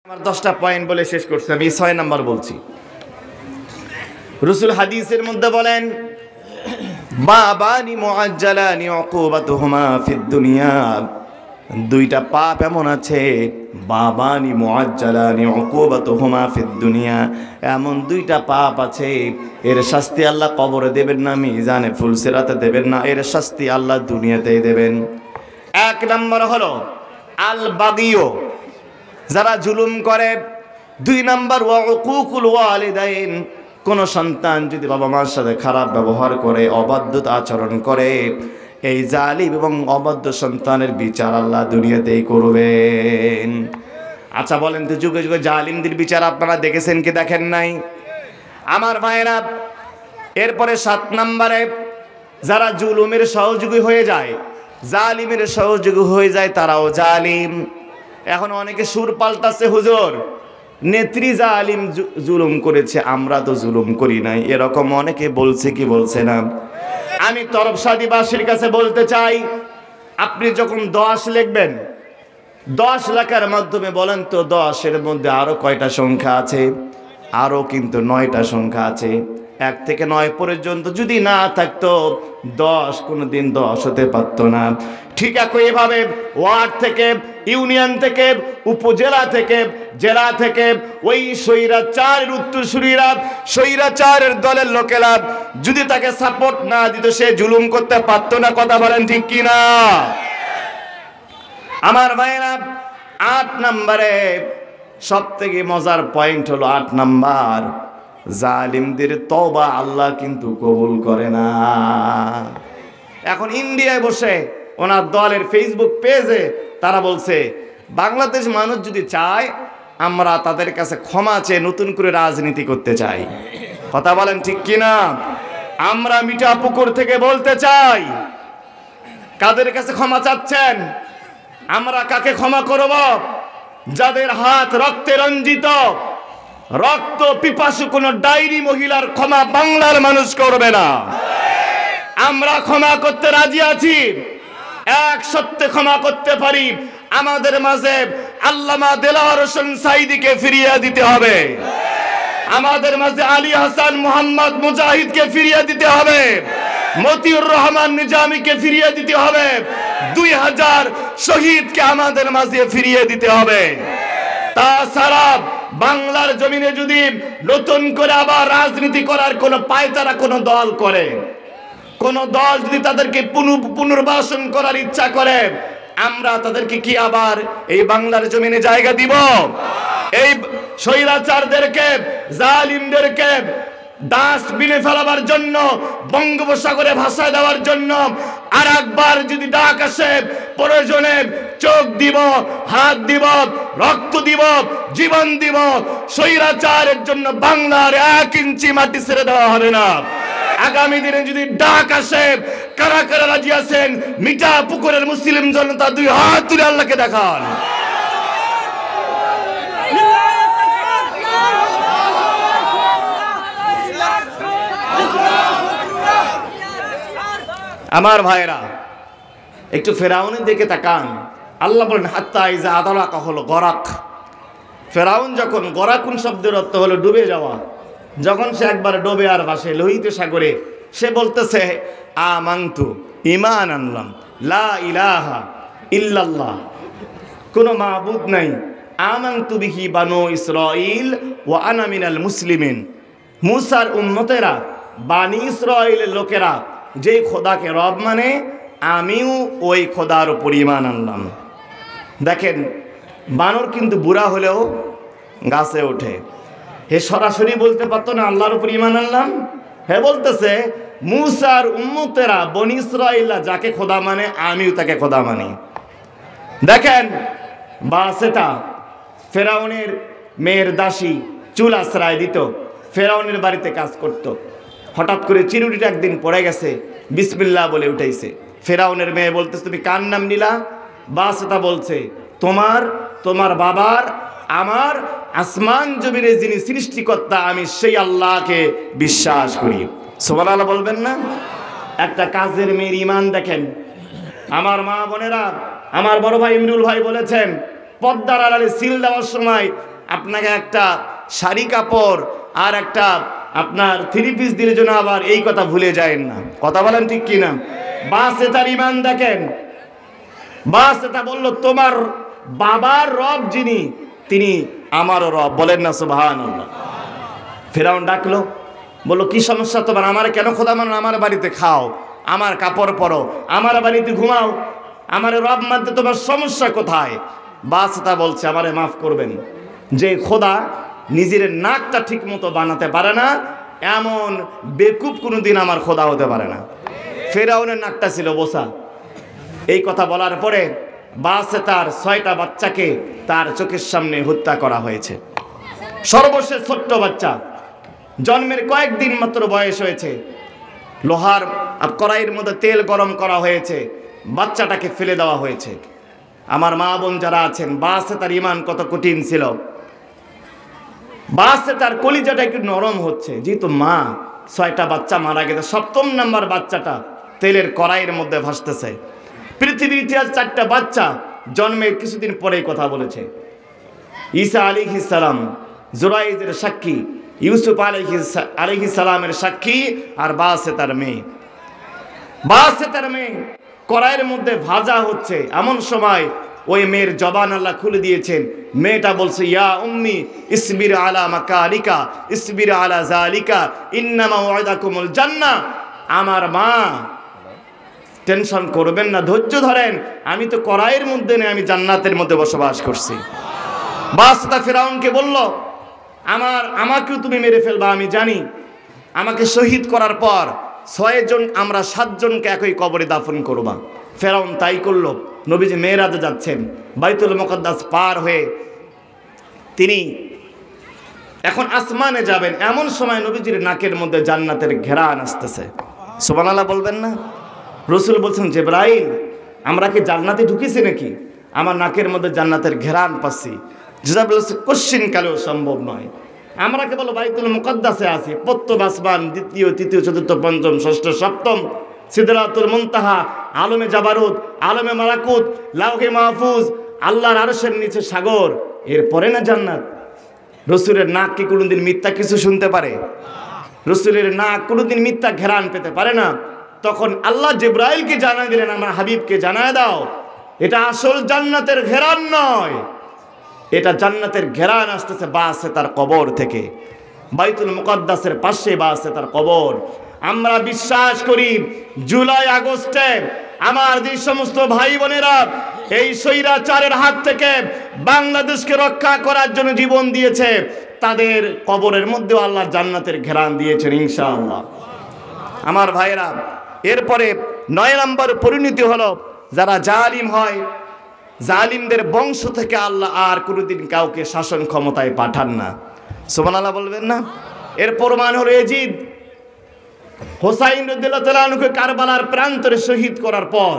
আমার 10টা পয়েন্ট বলে শেষ করছি, আমি 6 নাম্বার বলছি। রাসূল হাদিসের মধ্যে বলেন, বাবানি মুআজ্জালানি উকুবাতুহুমা ফিদ দুনিয়া, দুইটা পাপ এমন আছে, বাবানি মুআজ্জালানি উকুবাতুহুমা ফিদ দুনিয়া, এমন দুইটা পাপ আছে এর শাস্তি আল্লাহ কবরে দেবেন না, মিজানে ফুলসিরাতে দেবেন না, এর শাস্তি আল্লাহ দুনিয়াতেই দেবেন। 1 নাম্বার হলো আল বাগিও, যারা জুলুম করে। 2 নাম্বার ওয়া উকুকুল ওয়ালিদাইন, কোন সন্তান যদি বাবা মার সাথে খারাপ ব্যবহার করে, অবাধ্য আচরণ করে, এই জালিম এবং অবাধ্য সন্তানের বিচার আল্লাহ দুনিয়াতেই করবেন। আচ্ছা বলেন তো, যুগে যুগে জালিমদের বিচার আপনারা দেখেছেন কি দেখেন নাই? আমার ভাইরা, এরপরে 7 নম্বরে যারা জুলুমের সহযোগী হয়ে যায়, জালিমের সহযোগী হয়ে যায়, তারাও জালিম। এখন অনেকে সুর পাল্টাচ্ছে, হুজুর নেত্রী জালিম জুলুম করেছে, আমরা তো জুলুম করি নাই, এরকম অনেকে বলছে কি বলছে না। আমি তরফসাদিবাসীর কাছে বলতে চাই, আপনি যখন 10 লিখবেন, 10 লেখার মাধ্যমে বলেন তো 10-এর মধ্যে আরো কয়টা সংখ্যা আছে? আরো কিন্তু 9টা সংখ্যা আছে। 1 থেকে 9 পর্যন্ত যদি না থাকতো 10 কোনোদিন 10 হতে পারতো না। ঠিক একইভাবে ওয়ার্ড থেকে, ইউনিয়ন থেকে, উপজেলা থেকে, জেলা থেকে ওই স্বৈরাচারের উত্তরসূরিরা, স্বৈরাচারের দলের লোকেরা যদি তাকে সাপোর্ট না দিত, সে জুলুম করতে পারতো না। কথা বলেন ঠিক কিনা? আমার ভাইরা, 8 নম্বরে সব থেকে মজার পয়েন্ট হলো 8 নাম্বার, জালিমদের তওবা আল্লাহ কিন্তু কবুল করে না। এখন ইন্ডিয়ায় বসে ওনার দলের ফেসবুক পেজে তারা বলছে, বাংলাদেশ মানুষ যদি চায়, আমরা তাদের কাছে ক্ষমা চেয়ে নতুন করে রাজনীতি করতে চাই। কথা বলেন ঠিক কিনা? আমরা মিঠাপুকুর থেকে বলতে চাই, কাদের কাছে ক্ষমা চাচ্ছেন? আমরা কাকে ক্ষমা করব? যাদের হাত রক্তে রঞ্জিত, রক্ত পিপাসু কোন ডাইরি মহিলার ক্ষমা বাংলার মানুষ করবে না। আমরা ক্ষমা করতে রাজি আছি, এক সত্যে ক্ষমা করতে পারি। আমাদের মাঝে আল্লামা দেলাওয়ার হোসেন সাঈদীকে ফিরিয়ে দিতে হবে, আমাদের মাঝে আলী হাসান মোহাম্মদ মুজাহিদকে ফিরিয়ে দিতে হবে, মতিউর রহমান নিজামীকে ফিরিয়ে দিতে হবে, 2000 শহীদকে আমাদের মাঝে ফিরিয়ে দিতে হবে। তাছাড়া বাংলার জমিনে যদি নতুন করে আবার রাজনীতি করার কোন পায়তারা কোন দল করে, কোন দল যদি তাদেরকে পুনর্বাসন করার ইচ্ছা করে, আমরা তাদেরকে কি আবার এই বাংলার জমিনে জায়গা দিব? এই স্বৈরাচারদেরকে, জালিমদেরকে ডাস্টবিনে ফেলাবার জন্য, বঙ্গোপসাগরে ভাসায় দেওয়ার জন্য আর একবার যদি ডাক আসে, প্রয়োজনে চোখ দিব, হাত দিব, রক্ত দিব, জীবন দিব, স্বৈরাচারের জন্য বাংলার 1 ইঞ্চি মাটি ছেড়ে দেওয়া হবে না। আগামী দিনে যদি ডাক আসে, কারা কারা রাজি আছেন? মিঠাপুকুরের মুসলিম জনতা 2 হাত তুলে আল্লাহকে দেখান। আমার ভাইরা, একটু ফেরাউনের দিকে তাকান। আল্লাহ বলেন, হাত্তা ইজা আদালাকা হলো গরাক। ফেরাউন যখন, গরাকুন শব্দের অর্থ হলো ডুবে যাওয়া, যখন সে একবার ডোবে আর ভাসে লোহিত সাগরে, সে বলতেছে, আমানতু, ঈমান আনলাম, লা ইলাহা ইল্লাল্লাহ, কোনো মাবুদ নাই, আমানতু বিহি বানু ইসরাঈল ওয়া আনা মিনাল মুসলিমিন। মুসার উম্মতেরা, বানি ইসরাঈলের লোকেরা যেই খোদাকে রব মানে, আমিও ওই খোদার উপর ঈমান আনলাম। দেখেন, বানর কিন্তু বুড়া হলেও গাছে ওঠে। হে সরাসরি বলতে পারতো না আল্লাহর উপর ঈমান আনলাম? হে বলতেছে, মুসার উম্মতেরা, বনি ইসরাঈলরা যাকে খোদা মানে, আমিও তাকে খোদা মানি। দেখেন, বাসেটা ফেরাউনের মেয়ের দাসী চুল আশ্রয় দিত, ফেরাউনের বাড়িতে কাজ করত। হঠাৎ করে চিরুটিটা একদিন পড়ে গেছে, বিসমিল্লাহ বলে উঠাইছে। ফেরাউনের মেয়ে বলতেছে, তুমি কার নাম নিলা? বাসেটা বলছে, তোমার, তোমার বাবার, আমার, আসমান জমিনের যিনি সৃষ্টিকর্তা, আমি সেই আল্লাহকে বিশ্বাস করি। সুবহানাল্লাহ বলবেন না? একটা কাজের মেয়ের ঈমান দেখেন। আমার মা বোনেরা, আমার বড় ভাই ইমরুল ভাই বলেছেন, পর্দার আড়ালে সিল দেওয়ার সময় আপনাকে একটা শাড়ি কাপড় আর একটা আপনার 3 পিস দিলে যেন আবার এই কথা ভুলে যায়েন না। কথা বলেন ঠিক কিনা? বাসে তার ইমান দেখেন। বাসে তা বলল তোমার বাবার রব যিনি তিনি আমারও রব। বলেন না সুবহানাল্লাহ। ফেরাউন ডাকলো, বললো কি সমস্যা তোমার? আমার কেন খোদা মানো? আমার বাড়িতে খাও, আমার কাপড় পরো, আমার বাড়িতে ঘুমাও, আমার রব মানতে তোমার সমস্যা কোথায়? বাদশা বলছে আমারে মাফ করবেন, যে খোদা নিজের নাকটা ঠিক মতো বানাতে পারে না এমন বেকুব কোনোদিন আমার খোদা হতে পারে না। ফেরাউনের নাকটা ছিল বোসা। এই কথা বলার পরে বাদশা তার 6টা বাচ্চাকে তার চোখের সামনে হত্যা করা হয়েছে। সর্বশেষ ছোট্ট বাচ্চা, জন্মের কয়েকদিন মাত্র বয়স হয়েছে, লোহার কড়াইয়ের মধ্যে তেল গরম করা হয়েছে, বাচ্চাটাকে ফেলে দেওয়া হয়েছে। আমার মা বোন যারা আছেন, বাসে তার ইমান কত কঠিন ছিল, বাসে তার কলিজাটা একটু নরম হচ্ছে, যেহেতু মা 6টা বাচ্চা মারা গেছে, 7ম নাম্বার বাচ্চাটা তেলের কড়াইয়ের মধ্যে ভাসতেছে। পৃথিবীর ইতিহাস 4টা বাচ্চা জন্মের কিছুদিন পরেই কথা বলেছে। ঈসা আলাইহিস সালাম জুরাইজের সাক্ষী, ইউসুফ আলাইহিস সালামের সাক্ষী, আর বাসে তার মেয়ে কড়াইয়ের মধ্যে ভাজা হচ্ছে। এমন সময় ওই মেয়ের জবান আল্লাহ খুলে দিয়েছেন। মেয়েটা বলছে ইয়া উম্মি ইসবির আলা মাকানিকা ইসবির আলা জালিকা ইন্নামা ওয়াদাকুমুল জান্নাহ। আমার মা, টেনশন করবেন না, ধৈর্য ধরেন, আমি তো কড়াইয়ের মধ্যে নেই, আমি জান্নাতের মধ্যে বসবাস করছি। বাদশা ফেরাউনকে বলল আমাকেও তুমি মেরে ফেলবা, আমি জানি। আমাকে শহীদ করার পর 6 জন আমরা 7 জনকে একই কবরে দাফন করবা। ফেরাউন তাই করলো। নবীজি মেরাজে যাচ্ছেন, বাইতুল মুকদ্দাস পার হয়ে তিনি এখন আসমানে যাবেন। এমন সময় নবীজির নাকের মধ্যে জান্নাতের ঘেরান আসতেছে। সুবহানাল্লাহ বলবেন না? রাসূল বলছেন জিবরাইল, আমরা কি জান্নাতে ঢুকেছি নাকি? আমার নাকের মধ্যে জান্নাতের ঘেরান পাচ্ছি। জিবরাইল বলছে কোশ্চিন কালেও সম্ভব নয়, আমরা কেবল বাইতুল মুকদ্দাসে আছি। প্রথম আসমান, দ্বিতীয়, তৃতীয়, চতুর্থ, পঞ্চম, ষষ্ঠ, সপ্তম, সিদরাতুল মুনতাহা, আলমে জাবারুত, আলমে মালাকুত, লাওহে মাহফুজ, আল্লাহর আরশের নিচে সাগর, এরপরে না জান্নাত। রাসূলের নাক কি কোনোদিন মিথ্যা কিছু শুনতে পারে? রাসূলের নাক কোনোদিন মিথ্যা ঘেরান পেতে পারে না। তখন আল্লাহ জিবরাইলকে জানায় দিলেন, আমার হাবিবকে জানায় দাও, এটা আসল জান্নাতের ঘেরান নয়, এটা জান্নাতের ঘেরান আসতেছে বাসে তার কবর থেকে। বাইতুল মুকদ্দাসের পাশে বাসে তার কবর। আমরা বিশ্বাস করি জুলাই আগস্টে আমার যে সমস্ত ভাই বোনেরা এই স্বৈরাচারের হাত থেকে বাংলাদেশকে রক্ষা করার জন্য জীবন দিয়েছে, তাদের কবরের মধ্যেও আল্লাহ জান্নাতের ঘেরান দিয়েছেন ইনশাআল্লাহ। আমার ভাইরা, এরপরে 9 নম্বর পরিণতি হলো যারা জালিম হয়, জালিমদের বংশ থেকে আল্লাহ আর কোনোদিন কাউকে শাসন ক্ষমতায় পাঠান না। সুবহানাল্লাহ বলবেন না? এর প্রমাণ হলো এজিদ। হোসাইন রাদিয়াল্লাহু তাআলা আনহুকে কারবালার প্রান্তরে শহীদ করার পর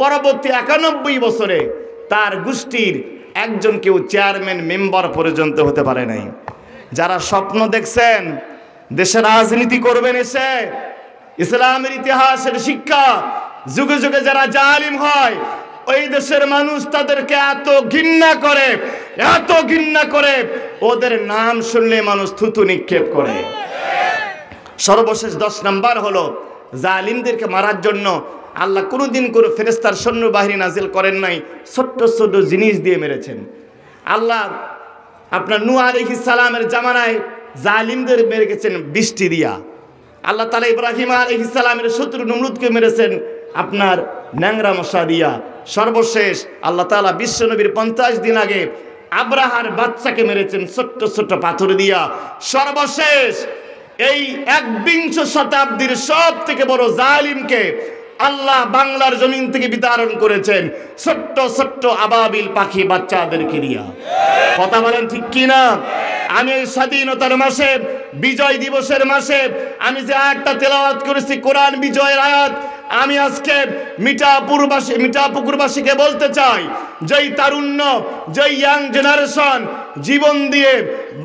পরবর্তী 91 বছরে তার গোষ্ঠীর একজন কেউ চেয়ারম্যান মেম্বার পর্যন্ত হতে পারে নাই। যারা স্বপ্ন দেখছেন দেশে রাজনীতি করবেন, এসে ইসলামের ইতিহাসের শিক্ষা, যুগে যুগে যারা জালিম হয় ওই দেশের মানুষ তাদেরকে এত ঘৃণা করে ওদের নাম শুনলে মানুষ থুতু নিক্ষেপ করে। সর্বশেষ 10 নাম্বার হলো জালিমদেরকে মারার জন্য আল্লাহ কোনোদিন কোনো ফেরেশতার সৈন্যবাহিনী নাজিল করেন নাই, ছোট্ট ছোট্ট জিনিস দিয়ে মেরেছেন। আল্লাহ আপনার নূহ আলাইহিস সালামের জামানায় জালিমদের মেরে গেছেন বৃষ্টি দিয়া। আল্লাহ তাআলা ইব্রাহিম আলাইহিস সালামের শত্রু নমরুদকে মেরেছেন আপনার ন্যাংরা মশা দিয়া। সর্বশেষ আল্লাহ তাআলা বিশ্বনবীর 50 দিন আগে আব্রাহার বাচ্চাকে মেরেছেন ছোট্ট ছোট্ট পাথর দিয়া। সর্বশেষ এই 21 শতাব্দীর সব থেকে বড় জালিমকে আল্লাহ বাংলার জমিন থেকে বিতাড়ন করেছেন ছোট্ট ছোট্ট আবাবিল পাখি বাচ্চাদেরকে দিয়া। কথা বলেন ঠিক কিনা? আমি এই স্বাধীনতার মাসে, বিজয় দিবসের মাসে আমি যে আয়াতটা তেলাওয়াত করেছি, কোরআন বিজয়ের আয়াত, আমি আজকে মিঠাপুকুরবাসীকে বলতে চাই, যেই তারুণ্য, যেই ইয়াং জেনারেশন জীবন দিয়ে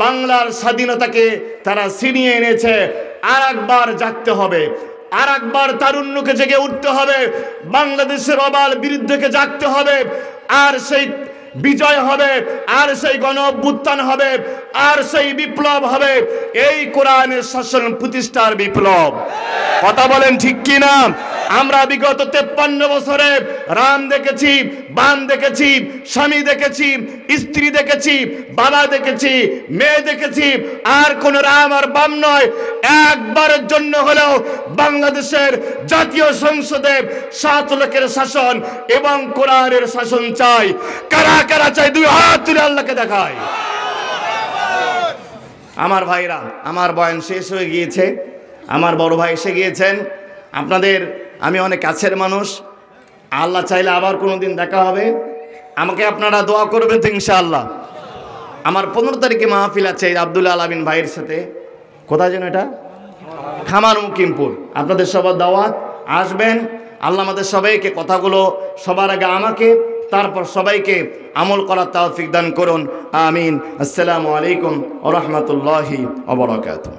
বাংলার স্বাধীনতাকে তারা ছিনিয়ে এনেছে, আর একবার জাগতে হবে, আর একবার তারুণ্যকে জেগে উঠতে হবে, বাংলাদেশের অবাল বিরুদ্ধে জাগতে হবে। আর সেই বিজয় হবে, আর সেই গণ অভ্যুত্থান হবে, আর সেই বিপ্লব হবে এই কোরআনের শাসন প্রতিষ্ঠার বিপ্লব। কথা বলেন ঠিক কি না? আমরা বিগত 53 বছরে রাম দেখেছি, বাম দেখেছি, স্বামী দেখেছি, স্ত্রী দেখেছি, বাবা দেখেছি, মেয়ে দেখেছি, আর কোন রাম আর বাম নয়, একবারের জন্য হলেও বাংলাদেশের জাতীয় সংসদে 7 লোকের শাসন এবং কোরআনের শাসন চাই। কারা কারা চাই? 2 হাত তুলে আল্লাহকে দেখায়। আমার ভাইরা, আমার বয়ান শেষ হয়ে গিয়েছে, আমার বড় ভাই এসে গিয়েছেন। আপনাদের আমি অনেক কাছের মানুষ, আল্লাহ চাইলে আবার কোনো দিন দেখা হবে। আমাকে আপনারা দোয়া করবেন তো ইনশাআল্লাহ। আমার 15 তারিখে মাহফিল আছে আব্দুল আলামিন ভাইয়ের সাথে। কোথায় যেন এটা? খামার মুকিমপুর। আপনাদের সবার দাওয়াত, আসবেন। আল্লাহ আমাদের সবাইকে কথাগুলো সবার আগে আমাকে, তারপর সবাইকে আমল করার তৌফিক দান করুন। আমিন। আসসালামু আলাইকুম ওয়া রাহমাতুল্লাহি ওয়া বারাকাতুহু।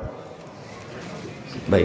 ভাই